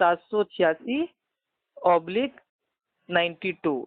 786/92,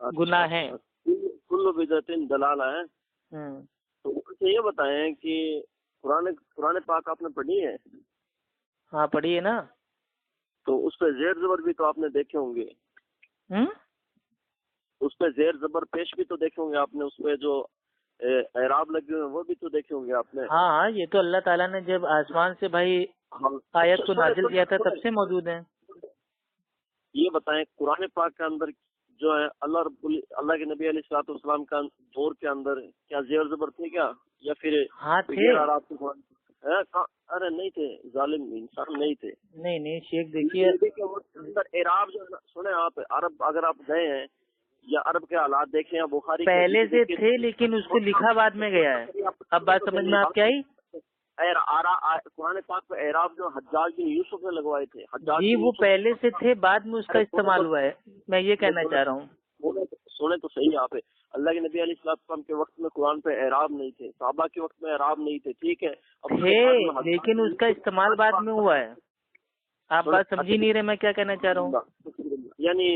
گناہ ہیں. کل بدعت ضلالہ ہے. تو مجھے یہ بتائیں کہ قرآن پاک آپ نے پڑھی ہے؟ ہاں پڑھی ہے نا. تو اس پہ زیر زبر بھی تو آپ نے دیکھے ہوں گے. اس پہ زیر زبر پیش بھی تو دیکھے ہوں گے آپ نے. اس پہ جو اعراب لگے ہوئے وہ بھی تو دیکھے ہوں گے آپ نے. ہاں یہ تو اللہ تعالیٰ نے جب آسمان سے بھائی آیت کو نازل کیا تھا تب سے موجود ہیں. یہ بتائیں قرآن پاک کے اندر جو ہے اللہ کے نبی علیہ الصلوۃ والسلام کا دور کے اندر کیا زیر زبر تھے کیا، یا پھر ہاں تھے؟ ارے نہیں تھے، ظالم انسان نہیں تھے. نہیں شیخ دیکھیے اعراب جو سنیں آپ، عرب اگر آپ گئے ہیں یا عرب کے حالات دیکھیں یا بخاری پہلے سے تھے لیکن اس کو لکھا بعد میں گیا ہے. اب بات سمجھ میں آپ کیا آئی؟ قرآن پاک پہ اعراب جو حجاج بن یوسف نے لگوائے تھے. جی وہ پہلے سے تھے، بعد میں اس کا استعمال ہوا ہے، میں یہ کہنا چاہ رہا ہوں. سنیں تو صحیح آپ. اللہ کے نبی علیہ السلام کے وقت میں قرآن پہ اعراب نہیں تھے، صحابہ کے وقت میں اعراب نہیں تھے، ٹھیک ہے، لیکن اس کا استعمال بعد میں ہوا ہے. آپ بات سمجھ نہیں رہے میں کیا کہنا چاہ رہا ہوں. یعنی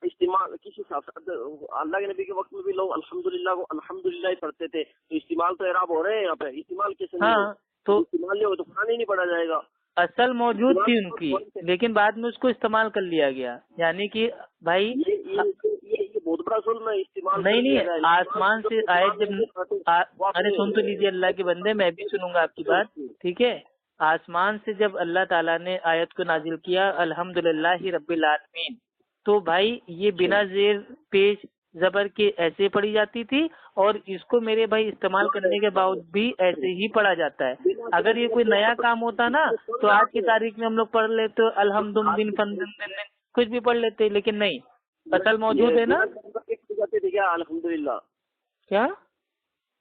استعمال کسی حساب سے اللہ کے نبی کے وقت میں بھی لوگ الحمدللہ ہی پڑھتے تھے، تو استعمال تو اعراب ہو رہے ہیں یہاں پہ. استعمال کیسے نہیں ہو؟ تو استعمال نہیں ہو تو قرآن ہی نہیں پڑھا جائے گا. اصل موجود تھی ان کی لیکن بعد میں اس کو استعمال کر لیا گیا. یعنی کہ بھائی یہ بہت بڑا ظلم ہے. استعمال نہیں آسمان سے آئے جب ارے سن تو لیجیے اللہ کے بندے، میں بھی سنوں گا آپ کی بات، ٹھیک ہے. آسمان سے جب اللہ تعالیٰ نے آیت کو نازل کیا الحمدللہ رب العالمین، تو بھائی یہ بنا زیر پیش زبر کے ایسے پڑھی جاتی تھی، اور اس کو میرے بھائی استعمال کرنے کے باوجود بھی ایسے ہی پڑھا جاتا ہے. اگر یہ کوئی نیا کام ہوتا نا تو آج کی تاریخ میں ہم لوگ پڑھ لیتے الحمد کچھ بھی پڑھ لیتے، لیکن نہیں، اصل موجود ہے نا. الحمدللہ کیا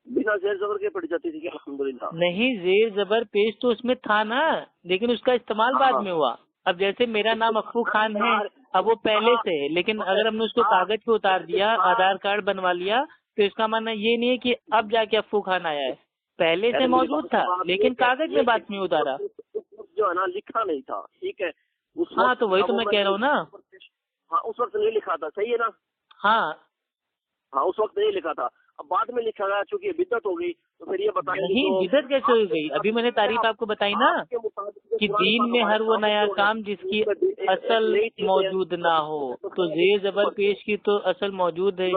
بنا زیر زبر کے پڑھی جاتی تھی کیا الحمدللہ؟ نہیں، زیر زبر پیش تو اس میں تھا نا، لیکن اس کا استعمال بعد میں ہوا. اب جیسے میرا نام افو خان ہے، اب وہ پہلے سے ہے، لیکن اگر ہم نے اس کو کاغذ پہ اتار دیا، آدھار کارڈ بنوا لیا، تو اس کا معنی یہ نہیں ہے کہ اب جا کے افو خان آیا ہے، پہلے سے موجود تھا لیکن کاغذ میں بعد میں اتارا. جو ہے نا لکھا نہیں تھا، ٹھیک ہے. ہاں تو وہی تو میں کہہ رہا ہوں نا. ہاں اس وقت نہیں لکھا تھا، صحیح ہے نا. ہاں اس وقت نہیں لکھا تھا، اب بعد میں لکھا گیا چونکہ بدعت ہو گئی. تو پھر یہ بتائیں نہیں بدعت کیسے ہو گئی؟ ابھی میں نے تعریف آپ کو بتائی نا کہ دین میں ہر وہ نیا کام جس کی اصل موجود نہ ہو، تو زیر زبر پیش کی تو اصل موجود ہے.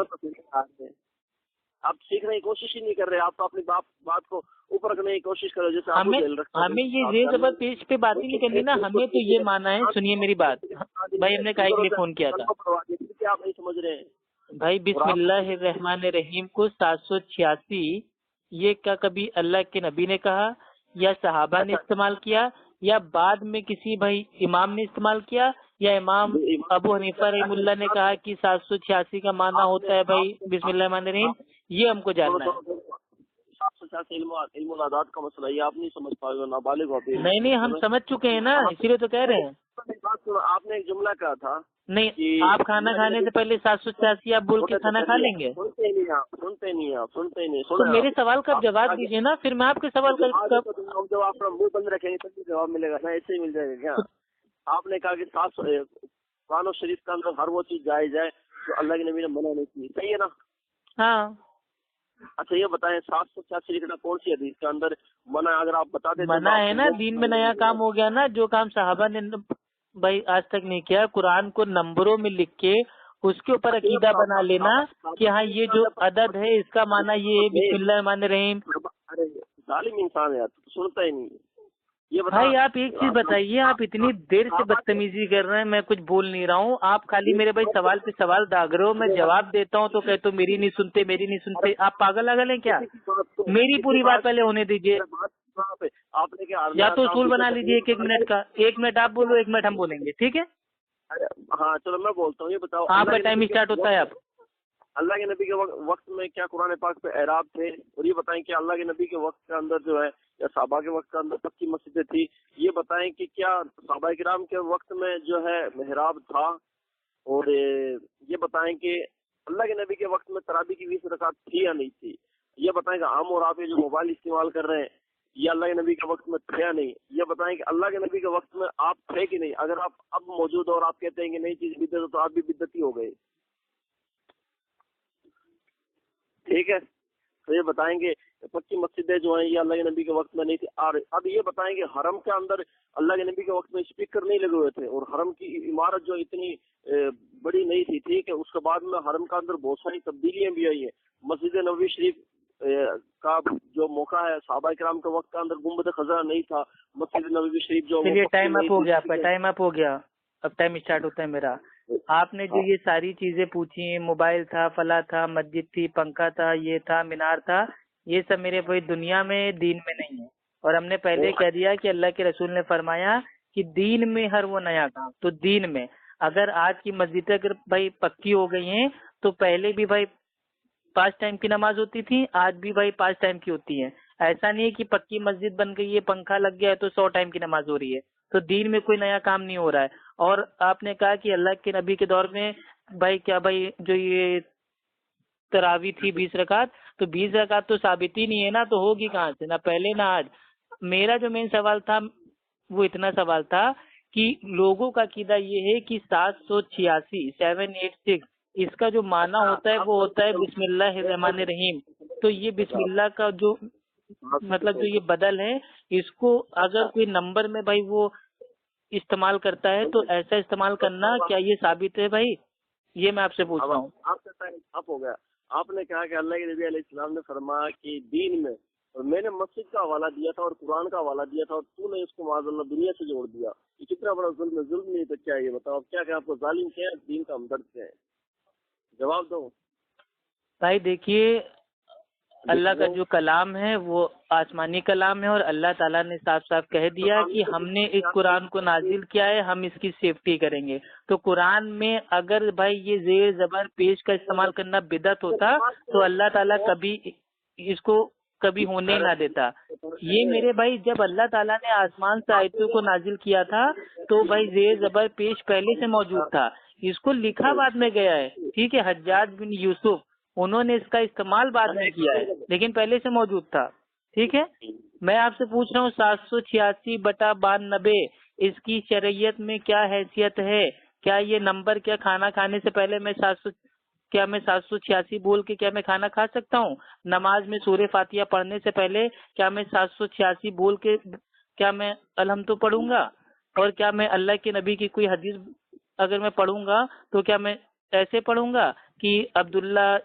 آپ سیکھنے کی کوشش ہی نہیں کر رہے، آپ تو اپنی بات کو اوپر رکھنے کی کوشش کرو. جیسے ہمیں یہ زیر زبر پیش پہ بات ہی نہیں کرنی نا، ہمیں تو یہ ماننا ہے. سنیے میری بات بھائی، ہم نے کہا کے لیے فون کیا تھا. آپ نہیں سمجھ رہے ہیں بھائی بسم اللہ الرحمن الرحیم کو 786 یہ کیا کبھی اللہ کے نبی نے کہا یا صحابہ نے استعمال کیا یا بعد میں کسی بھائی امام نے استعمال کیا، یا امام ابو حنیفہ رحمہ اللہ نے کہا کہ 786 کا معنی ہوتا ہے بھائی بسم اللہ الرحمن الرحیم؟ یہ ہم کو جاننا ہے. 786 علم العداد کا مسئلہ یہ آپ نہیں سمجھ پائے گا، نابالغ ہوتے. نہیں ہم سمجھ چکے ہیں نا، اسی لیے تو کہہ رہے ہیں. آپ نے ایک جملہ کہا تھا نہیں، آپ کھانا کھانے سے پہلے 786 آپ بول کے کھانا کھا لیں گے؟ سنتے نہیں. تو میرے سوال کا جواب دیجیے نا، پھر میں آپ کے سوال کا جب آپ اپنا منہ بند رکھیں گے تب جواب ملے گا نا، ایسے ہی مل جائے گا کیا؟ آپ نے کہا کہ قرآن و شریف کے اندر ہر وہ چیز جائز ہے جو اللہ کے نبی نے منع نہیں کی، صحیح ہے نا؟ ہاں. اچھا یہ بتائیں 786 لکھنا کون سی حدیث کے اندر منع؟ اگر آپ بتا دیں منع ہے نا، دین میں نیا کام ہو گیا نا، جو کام صحابہ نے بھائی آج تک نہیں کیا. قرآن کو نمبروں میں لکھ کے اس کے اوپر عقیدہ بنا لینا کہ ہاں یہ جو عدد ہے اس کا معنی یہ ہے بسم اللہ الرحمن الرحیم. ظالم انسان ہے، سنتا ہی نہیں. یہ بھائی آپ ایک چیز بتائیے، آپ اتنی دیر سے بدتمیزی کر رہے ہیں، میں کچھ بول نہیں رہا ہوں، آپ خالی میرے بھائی سوال پہ سوال داغ رہے ہو. میں جواب دیتا ہوں تو کہتے ہو میری نہیں سنتے. آپ پاگل ہیں کیا؟ میری پوری بات پہلے ہونے دیجیے. آپ نے کیا یا تو اصول بنا لیجیے ایک منٹ کا، 1 منٹ آپ بولو 1 منٹ ہم بولیں گے، ٹھیک ہے؟ ہاں چلو میں بولتا ہوں. یہ بتاؤ آپ کا ٹائم اسٹارٹ ہوتا ہے. آپ اللہ کے نبی کے وقت میں کیا قرآن پاک پہ اعراب تھے؟ اور یہ بتائیں کہ اللہ کے نبی کے وقت کے اندر جو ہے یا صحابہ کے وقت کے اندر پکی مسجدیں تھی؟ یہ بتائیں کہ کیا صحابہ کرام کے وقت میں جو ہے محراب تھا؟ اور یہ بتائیں کہ اللہ کے نبی کے وقت میں تراویح کی 20 رکعت تھی یا نہیں تھی؟ یہ بتائیں کہ عام اور آپ جو موبائل استعمال کر رہے ہیں یہ اللہ کے نبی کے وقت میں تھے یا نہیں؟ یہ بتائیں کہ اللہ کے نبی کے وقت میں آپ تھے کہ نہیں؟ اگر آپ اب موجود ہو اور آپ کہتے ہیں کہ نہیں چیز بدعت تو آپ بھی بدعتی ہو گئے. ٹھیک ہے. تو یہ بتائیں گے پکی مسجدیں جو ہیں یہ اللہ کے نبی کے وقت میں نہیں تھی. اور اب یہ بتائیں گے حرم کے اندر اللہ کے نبی کے وقت میں اسپیکر نہیں لگے ہوئے تھے, اور حرم کی عمارت جو اتنی بڑی نہیں تھی. ٹھیک ہے, اس کے بعد میں حرم کے اندر بہت ساری تبدیلیاں بھی آئی ہیں. مسجد نبوی شریف کا جو موقع ہے صحابہ کرام کے وقت کے اندر گنبد خضرا نہیں تھا. مسجد نبوی شریف جو چلیے ٹائم اپ ہو گیا آپ کا, ٹائم اپ ہو گیا, اب ٹائم اسٹارٹ ہوتا ہے میرا. آپ نے جو یہ ساری چیزیں پوچھی ہیں, موبائل تھا, فلاں تھا, مسجد تھی, پنکھا تھا, یہ تھا, مینار تھا, یہ سب میرے بھائی دنیا میں دین میں نہیں ہے. اور ہم نے پہلے کہہ دیا کہ اللہ کے رسول نے فرمایا کہ دین میں ہر وہ نیا کام. تو دین میں اگر آج کی مسجدیں اگر بھائی پکی ہو گئی ہیں تو پہلے بھی بھائی 5 ٹائم کی نماز ہوتی تھی, آج بھی بھائی 5 ٹائم کی ہوتی ہے. ایسا نہیں ہے کہ پکی مسجد بن گئی ہے, پنکھا لگ گیا ہے تو 100 ٹائم کی نماز ہو رہی ہے. تو دین میں کوئی نیا کام نہیں ہو رہا ہے. اور آپ نے کہا کہ اللہ کے نبی کے دور میں بھائی کیا بھائی جو یہ تراوی تھی 20 رکعت, تو 20 رکعت تو ثابت ہی نہیں ہے نا, تو ہوگی کہاں سے, نہ پہلے نہ آج. میرا جو مین سوال تھا وہ اتنا سوال تھا کہ لوگوں کا عقیدہ یہ ہے کہ 786 786 اس کا جو معنی ہوتا ہے وہ ہوتا ہے بسم اللہ الرحمن الرحیم. تو یہ بسم اللہ کا جو مطلب جو یہ بدل ہے, اس کو اگر کوئی نمبر میں بھائی وہ استعمال کرتا ہے تو ایسا استعمال کرنا کیا یہ ثابت ہے بھائی؟ یہ میں آپ سے پوچھ رہا ہوں. آپ کا ٹائم اپ ہو گیا. آپ نے کہا کہ اللہ کے نبی علیہ السلام نے فرمایا کہ دین میں, اور میں نے مسجد کا حوالہ دیا تھا اور قرآن کا حوالہ دیا تھا, اور تو نے اس کو معاذ اللہ دنیا سے جوڑ دیا. یہ کتنا بڑا ظلم ہے. ظلم نہیں تو کیا یہ بتاؤ اب کیا کہ آپ کو ظالم کیا ہے, دین کا ہمدرد کیا ہے, جواب دو بھائی. دیکھیے اللہ کا جو کلام ہے وہ آسمانی کلام ہے, اور اللہ تعالیٰ نے صاف صاف کہہ دیا کہ ہم نے اس قرآن کو نازل کیا ہے, ہم اس کی سیفٹی کریں گے. تو قرآن میں اگر بھائی یہ زیر زبر پیش کا استعمال کرنا بدعت ہوتا تو اللہ تعالیٰ کبھی اس کو کبھی ہونے نہ دیتا. یہ میرے بھائی جب اللہ تعالیٰ نے آسمان سے آیتوں کو نازل کیا تھا تو بھائی زیر زبر پیش پہلے سے موجود تھا, اس کو لکھا بعد میں گیا ہے. ٹھیک ہے, حجاج بن یوسف انہوں نے اس کا استعمال بعد میں کیا ہے, لیکن پہلے سے موجود تھا. ٹھیک ہے, میں آپ سے پوچھ رہا ہوں 786/92 اس کی شرعیت میں کیا حیثیت ہے؟ کیا یہ نمبر کیا کھانا کھانے سے پہلے میں 786 بول کے کیا میں کھانا کھا سکتا ہوں؟ نماز میں سورہ فاتحہ پڑھنے سے پہلے کیا میں 786 بول کے کیا میں الحمد تو پڑھوں گا؟ اور کیا میں اللہ کے نبی کی کوئی حدیث اگر میں پڑھوں گا تو کیا میں ایسے پڑھوں گا کہ عبداللہ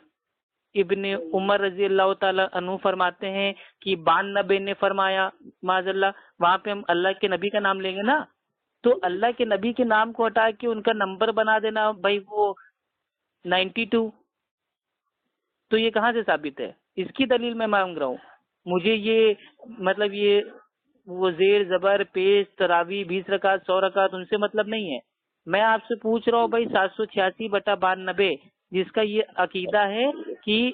ابن عمر رضی اللہ تعالیٰ عنہ فرماتے ہیں کہ 92 نے فرمایا, معاذ اللہ, وہاں پہ ہم اللہ کے نبی کا نام لیں گے نا. تو اللہ کے نبی کے نام کو ہٹا کے ان کا نمبر بنا دینا بھائی وہ 92, تو یہ کہاں سے ثابت ہے؟ اس کی دلیل میں مانگ رہا ہوں. مجھے یہ مطلب یہ وہ زیر زبر پیش تراوی 20 رکعت 100 رکعت ان سے مطلب نہیں ہے. میں آپ سے پوچھ رہا ہوں بھائی 786/92 جس کا یہ عقیدہ ہے کہ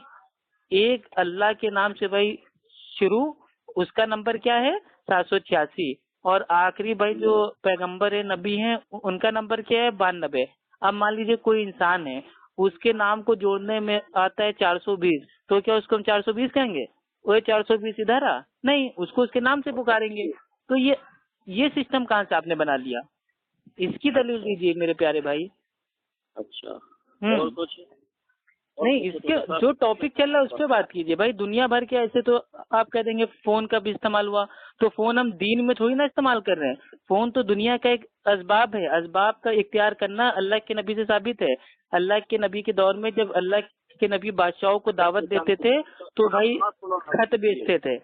ایک اللہ کے نام سے بھائی شروع, اس کا نمبر کیا ہے 786, اور آخری بھائی جو پیغمبر نبی ہیں ان کا نمبر کیا ہے 92. اب مان لیجیے کوئی انسان ہے, اس کے نام کو جوڑنے میں آتا ہے 420, تو کیا اس کو ہم 420 کہیں گے؟ وہ 420 ادھر آ نہیں, اس کو اس کے نام سے پکاریں گے. تو یہ سسٹم کہاں سے آپ نے بنا لیا؟ اس کی دلیل دیجیے میرے پیارے بھائی. اچھا اور کچھ نہیں, اس کے جو ٹاپک چل رہا ہے اس پہ بات کیجیے بھائی. دنیا بھر کے ایسے تو آپ کہہ دیں گے فون کا بھی استعمال ہوا, تو فون ہم دین میں تھوڑی نا استعمال کر رہے ہیں. فون تو دنیا کا ایک اسباب ہے, اسباب کا اختیار کرنا اللہ کے نبی سے ثابت ہے. اللہ کے نبی کے دور میں جب اللہ کے نبی بادشاہوں کو دعوت دیتے تھے تو بھائی خط بیچتے تھے.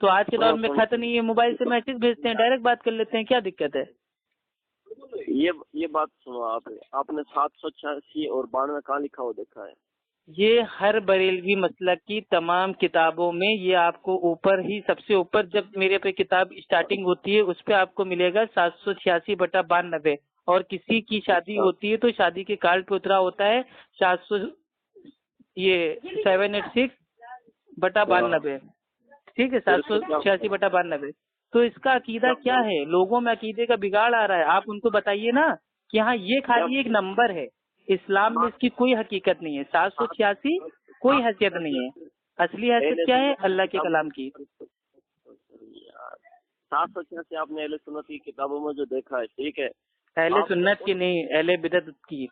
تو آج کے دور میں خط نہیں ہے, موبائل سے میسج بھیجتے ہیں, ڈائریکٹ بات کر لیتے ہیں, کیا دقت ہے؟ یہ بات سنو, آپ نے 786 اور 92 کہاں لکھا ہو دیکھا ہے؟ یہ ہر بریلوی مسلک کی تمام کتابوں میں, یہ آپ کو اوپر ہی سب سے اوپر جب میرے پہ کتاب اسٹارٹنگ ہوتی ہے اس پہ آپ کو ملے گا 786/92, اور کسی کی شادی ہوتی ہے تو شادی کے کارڈ پہ اترا ہوتا ہے 786/92. ٹھیک ہے, 786/92. تو اس کا عقیدہ کیا ہے؟ لوگوں میں عقیدے کا بگاڑ آ رہا ہے. آپ ان کو بتائیے نا کہ ہاں یہ خالی ایک نمبر ہے, اسلام میں اس کی کوئی حقیقت نہیں ہے. 786 کوئی حیثیت نہیں ہے. اصلی حیثیت کیا ہے؟ اللہ کے کلام کی. 786 آپ نے اہل سنت کی کتابوں میں جو دیکھا ہے, ٹھیک ہے, اہل سنت کی نہیں, اہل بدعت کی.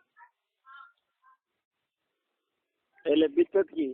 اہل بدعت کی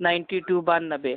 92/92?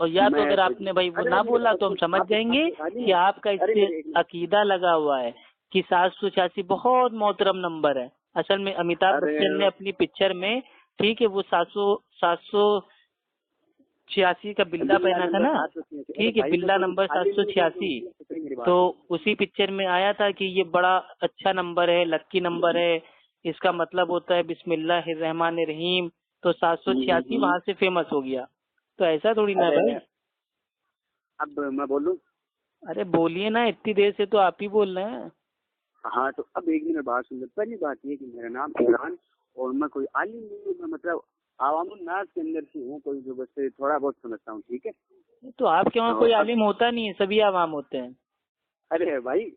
اور یا تو اگر آپ نے بھائی وہ نہ بولا تو ہم سمجھ جائیں گے کہ آپ کا اس سے عقیدہ لگا ہوا ہے کہ 786 بہت محترم نمبر ہے. اصل میں امیتابھ بچن نے اپنی پکچر میں ٹھیک ہے وہ 786 کا بلہ پہنا تھا نا, ٹھیک ہے, بلہ نمبر 786, تو اسی پکچر میں آیا تھا کہ یہ بڑا اچھا نمبر ہے, لکی نمبر ہے, اس کا مطلب ہوتا ہے بسم اللہ الرحمن الرحیم, تو 786 وہاں سے فیمس ہو گیا. تو ایسا تھوڑی نا بھائی. اب میں بولوں؟ ارے بولیے نا, اتنی دیر سے تو آپ ہی بول رہے ہیں. ہاں تو اب ایک منٹ بات سن لو. پہلی بات یہ کہ میرا نام عمران اور میں کوئی عالم نہیں ہوں, میں مطلب عوام الناس کے اندر سے ہوں, کوئی جو بس تھوڑا بہت سمجھتا ہوں, ٹھیک ہے. تو آپ کے وہاں کوئی عالم ہوتا نہیں ہے, سبھی عوام ہوتے ہیں. ارے بھائی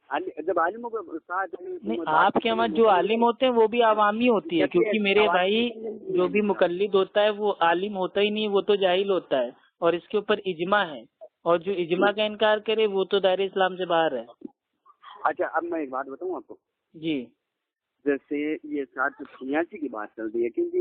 جب عالموں کو ساتھ نہیں, آپ کے وہاں جو عالم ہوتے ہیں وہ بھی عوامی ہوتی ہے, کیونکہ میرے بھائی جو بھی مقلد ہوتا ہے وہ عالم ہوتا ہی نہیں, وہ تو جاہل ہوتا ہے, اور اس کے اوپر اجماع ہے, اور جو اجماع کا انکار کرے وہ تو دائرہ اسلام سے باہر ہے. اچھا اب میں ایک بات بتاؤں آپ کو. جی. جیسے یہ 786 کی بات چل رہی ہے, کیونکہ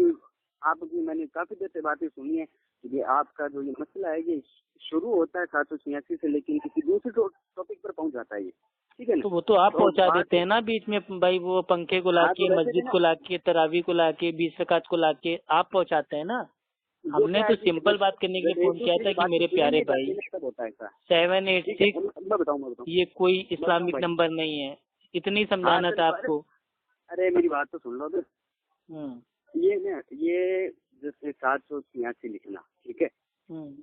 آپ کی میں نے کافی دیر سے باتیں سنی ہے کہ آپ کا جو یہ مسئلہ ہے یہ شروع ہوتا ہے 786 سے, لیکن کسی دوسرے ٹاپک پر پہنچ جاتا ہے یہ, ٹھیک ہے نا. تو وہ تو آپ پہنچا دیتے ہیں نا بیچ میں بھائی, وہ پنکھے کو لا کے, مسجد کو لا کے, تراویح کو لا کے, 20 رکعت کو لا کے آپ پہنچاتے ہیں نا. ہم نے تو سمپل بات کرنے کے لیے فون کیا تھا کہ میرے پیارے بھائی 786 یہ کوئی اسلامک نمبر نہیں ہے, اتنی سمجھانا تھا آپ کو. ارے میری بات تو سن لو. یہ جیسے 786 لکھنا, ٹھیک ہے,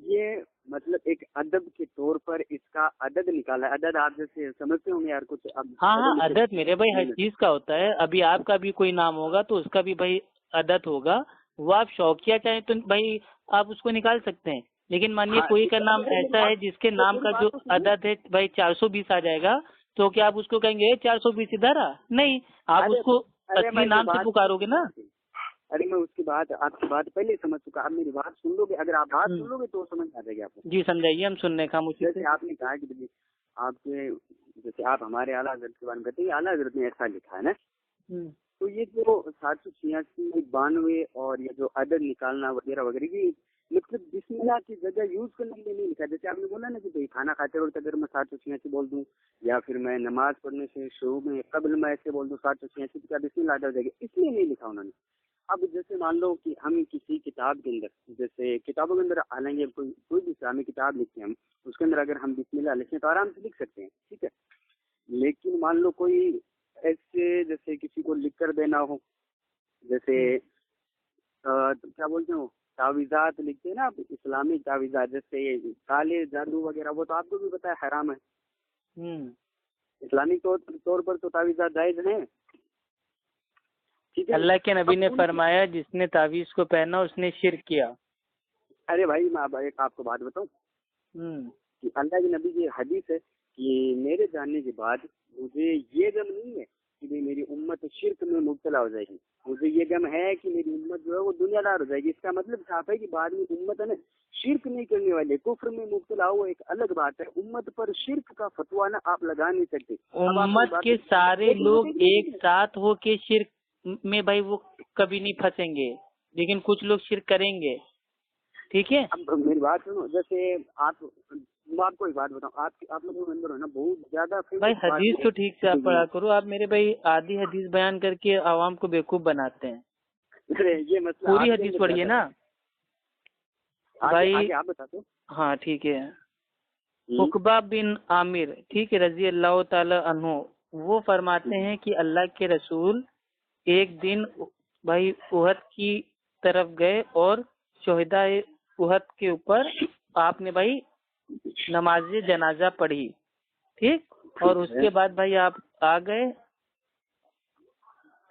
یہ مطلب ایک ادب کے طور پر اس کا عدد نکالا ہے. عدد آپ جیسے سمجھتے ہوں گے یار کچھ. ہاں عدد میرے بھائی ہر چیز کا ہوتا ہے. ابھی آپ کا بھی کوئی نام ہوگا تو اس کا بھی بھائی عدد ہوگا, وہ آپ شوقیہ چاہیں تو بھائی آپ اس کو نکال سکتے ہیں. لیکن مانیے کوئی کا نام ایسا ہے جس کے نام کا جو عدد ہے بھائی 420 آ جائے گا, تو کیا آپ اس کو کہیں گے 420 ادھر آ؟ نہیں, آپ اس کو اصلی نام سے پکارو گے نا. ارے میں اس کی بات, آپ کی بات پہلے سمجھ چکا, اب میری بات سن لو گے, اگر آپ بات سن لو گے تو سمجھ آ جائے گی آپ کو. جی سمجھائیے, ہم سننے کا مجھے. جیسے آپ نے کہا کہ آپ کے جیسے آپ ہمارے اعلیٰ حضرت کے بارے میں کہتے ہیں, اعلیٰ حضرت نے ایسا لکھا ہے نا, تو یہ جو 786 92 اور یہ جو عدد نکالنا وغیرہ وغیرہ کی مطلب بسم اللہ کی جگہ یوز کرنے کے لیے نہیں لکھا. جیسے آپ نے بولا نا کہ بھائی کھانا کھاتے وقت اگر میں 786 بول دوں, یا پھر میں نماز پڑھنے سے شروع میں قبل میں ایسے بول دوں 786 کا بسم اللہ ہو جائے گا, اس لیے نہیں لکھا انہوں نے. اب جیسے مان لو کہ ہم کسی کتاب کے اندر, جیسے کتابوں کے اندر حالانکہ کوئی بھی اسلامی کتاب لکھتے ہیں ہم, اس کے اندر اگر ہم بسم اللہ لکھیں تو آرام سے لکھ سکتے ہیں, ٹھیک ہے. لیکن مان لو کوئی ایسے جیسے کسی کو لکھ کر دینا ہو, جیسے کیا بولتے ہیں تعویذات لکھتے ہیں نا آپ, اسلامی تعویذات, جیسے کالے جادو وغیرہ, وہ تو آپ کو بھی پتا ہے حرام ہے. اسلامی طور پر تو تعویذات جائز ہیں. اللہ کے نبی نے فرمایا جس نے تعویذ کو پہنا اس نے شرک کیا. ارے بھائی میں ایک آپ کو بات بتاؤں کہ اللہ کے نبی کی حدیث ہے کہ میرے جاننے کے بعد مجھے یہ غم نہیں ہے کہ میری امت شرک میں مبتلا ہو جائے گی, مجھے یہ غم ہے کہ میری امت جو ہے وہ دنیا دار ہو جائے گی. اس کا مطلب صاف ہے کہ بعد میں امت ہے نا شرک نہیں کرنے والے, کفر میں مبتلا ہو ایک الگ بات ہے. امت پر شرک کا فتویٰ نہ آپ لگا نہیں سکتے. امت کے سارے لوگ ایک ساتھ ہو کے شرک میں بھائی وہ کبھی نہیں پھنسیں گے, لیکن کچھ لوگ شرک کریں گے, ٹھیک ہے. اب میری بات سنو, جیسے آپ کو ایک بات بتاؤں, آپ لوگوں کے اندر ہے نا بہت زیادہ بھائی حدیث تو ٹھیک سے آپ پڑھا کرو. آپ میرے بھائی آدھی حدیث بیان کر کے عوام کو بیوقوف بناتے ہیں. یہ مسئلہ پوری حدیث پڑھیے نا بھائی. آپ بتا دو. ہاں ٹھیک ہے. عقبہ بن عامر, ٹھیک ہے, رضی اللہ تعالی عنہ, وہ فرماتے ہیں کہ اللہ کے رسول ایک دن بھائی احد کی طرف گئے اور شہداء احد کے اوپر آپ نے بھائی نماز جنازہ پڑھی, ٹھیک, اور اس کے بعد بھائی آپ آ گئے,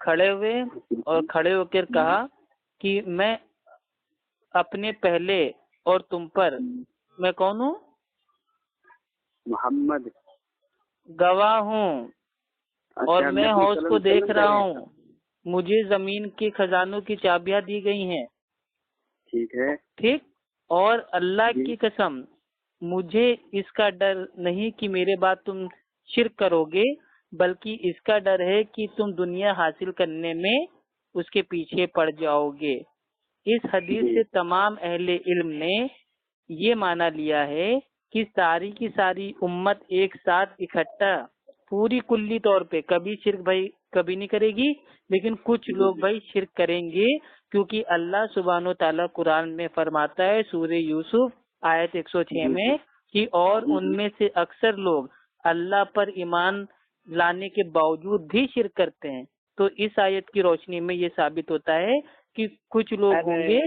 کھڑے ہوئے اور کھڑے ہو کر کہا کہ میں اپنے پہلے اور تم پر میں کون ہوں؟ محمد گواہ ہوں, اور میں حوض کو دیکھ رہا ہوں, مجھے زمین کے خزانوں کی چابیاں دی گئی ہیں, ٹھیک ہے, ٹھیک, اور اللہ کی قسم مجھے اس کا ڈر نہیں کہ میرے بعد تم شرک کرو گے, بلکہ اس کا ڈر ہے کہ تم دنیا حاصل کرنے میں اس کے پیچھے پڑ جاؤ گے. اس حدیث سے تمام اہل علم نے یہ معنی لیا ہے کہ ساری کی ساری امت ایک ساتھ اکٹھا پوری کلی طور پہ کبھی شرک بھائی کبھی نہیں کرے گی، لیکن کچھ لوگ بھائی شرک کریں گے، کیونکہ اللہ سبحانہ و تعالیٰ قرآن میں فرماتا ہے سورہ یوسف آیت 106 میں کہ اور ان میں سے اکثر لوگ اللہ پر ایمان لانے کے باوجود بھی شرک کرتے ہیں۔ تو اس آیت کی روشنی میں یہ ثابت ہوتا ہے کہ کچھ لوگ ہوں گے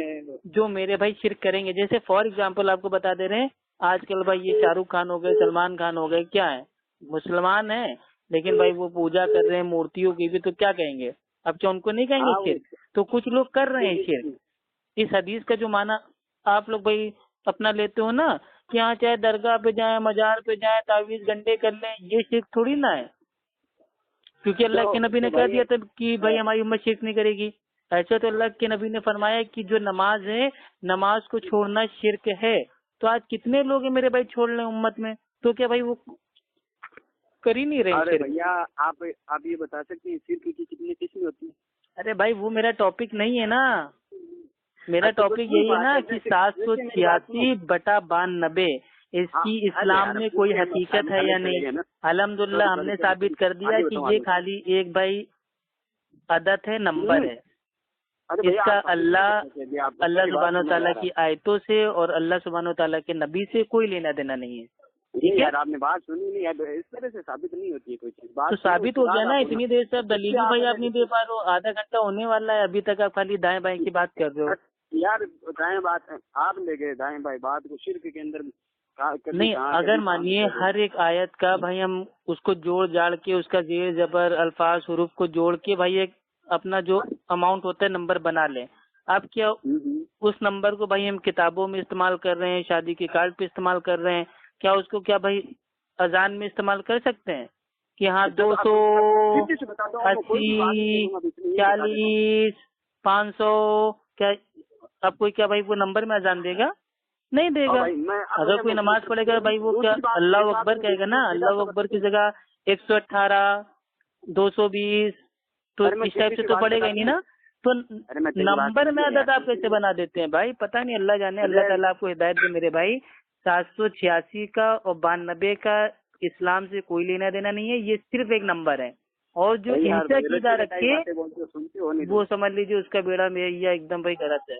جو میرے بھائی شرک کریں گے۔ جیسے فار ایگزامپل آپ کو بتا دے رہے ہیں، آج کل بھائی یہ شاہ رخ خان ہو گئے، سلمان خان ہو گئے، کیا ہے مسلمان ہیں لیکن بھائی وہ پوجا کر رہے ہیں مورتیوں کی بھی، تو کیا کہیں گے؟ اب کیا ان کو نہیں کہیں گے شرک؟ تو کچھ لوگ کر رہے ہیں شرک۔ اس حدیث کا جو معنی آپ لوگ بھائی اپنا لیتے ہو نا کہ ہاں چاہے درگاہ پہ جائیں، مزار پہ جائیں، تعویذ گنڈے کر لیں، یہ شرک تھوڑی نہ ہے، کیونکہ اللہ کے نبی نے کہہ دیا تھا کہ بھائی ہماری امت شرک نہیں کرے گی۔ ایسا تو اللہ کے نبی نے فرمایا کہ جو نماز ہے، نماز کو چھوڑنا شرک ہے۔ تو آج کتنے لوگ ہیں میرے بھائی چھوڑ لیں امت میں، تو کیا بھائی وہ کر ہی نہیں رہے؟ ارے بھیا آپ یہ بتا سکتے ہیں شرک کی کتنی قسمیں ہوتی ہیں؟ ارے بھائی وہ میرا ٹاپک نہیں ہے نا، میرا ٹاپک یہی ہے نا کہ 786/92 اس کی اسلام میں کوئی حقیقت ہے یا نہیں؟ الحمدللہ ہم نے ثابت کر دیا کہ یہ خالی ایک بھائی عدد ہے، نمبر ہے۔ اس کا اللہ سبحانہ و تعالیٰ کی آیتوں سے اور اللہ سبحانہ و تعالیٰ کے نبی سے کوئی لینا دینا نہیں ہے۔ ٹھیک ہے، آپ نے بات سنی نہیں ہے، اس طرح سے ثابت نہیں ہوتی ہے کوئی چیز۔ تو ثابت ہو گیا نا، اتنی دیر سے دلیل بھائی آپ نہیں دے پا رہے ہو، آدھا گھنٹہ ہونے والا ہے، ابھی تک آپ خالی دائیں بائیں کی بات کر رہے ہو۔ یار دائیں بات آپ لے گئے، دائیں بائیں بات کو شرک کے اندر نہیں، اگر مانیے ہر ایک آیت کا بھائی ہم اس کو جوڑ جاڑ کے اس کا زیر زبر الفاظ حروف کو جوڑ کے بھائی ایک اپنا جو اماؤنٹ ہوتا ہے نمبر بنا لیں، آپ کیا اس نمبر کو بھائی ہم کتابوں میں استعمال کر رہے ہیں، شادی کے کارڈ پہ استعمال کر رہے ہیں، کیا اس کو کیا بھائی اذان میں استعمال کر سکتے ہیں کہ ہاں 280 40 500 کیا اب کوئی کیا بھائی وہ نمبر میں اذان دے گا؟ نہیں دے گا۔ اگر کوئی نماز پڑھے گا بھائی وہ کیا اللہ اکبر کہے گا نا، اللہ اکبر کی جگہ 118 220 تو اس ٹائپ سے تو پڑھے گا نہیں نا۔ تو نمبر میں عدد آپ کیسے بنا دیتے ہیں بھائی؟ پتہ نہیں، اللہ جانے، اللہ تعالیٰ آپ کو ہدایت دے میرے بھائی۔ 786 کا اور 92 کا اسلام سے کوئی لینا دینا نہیں ہے، یہ صرف ایک نمبر ہے، اور جو ان سے عقیدہ رکھے وہ سمجھ لیجیے اس کا بیڑا میں ایک دم بھائی غلط ہے۔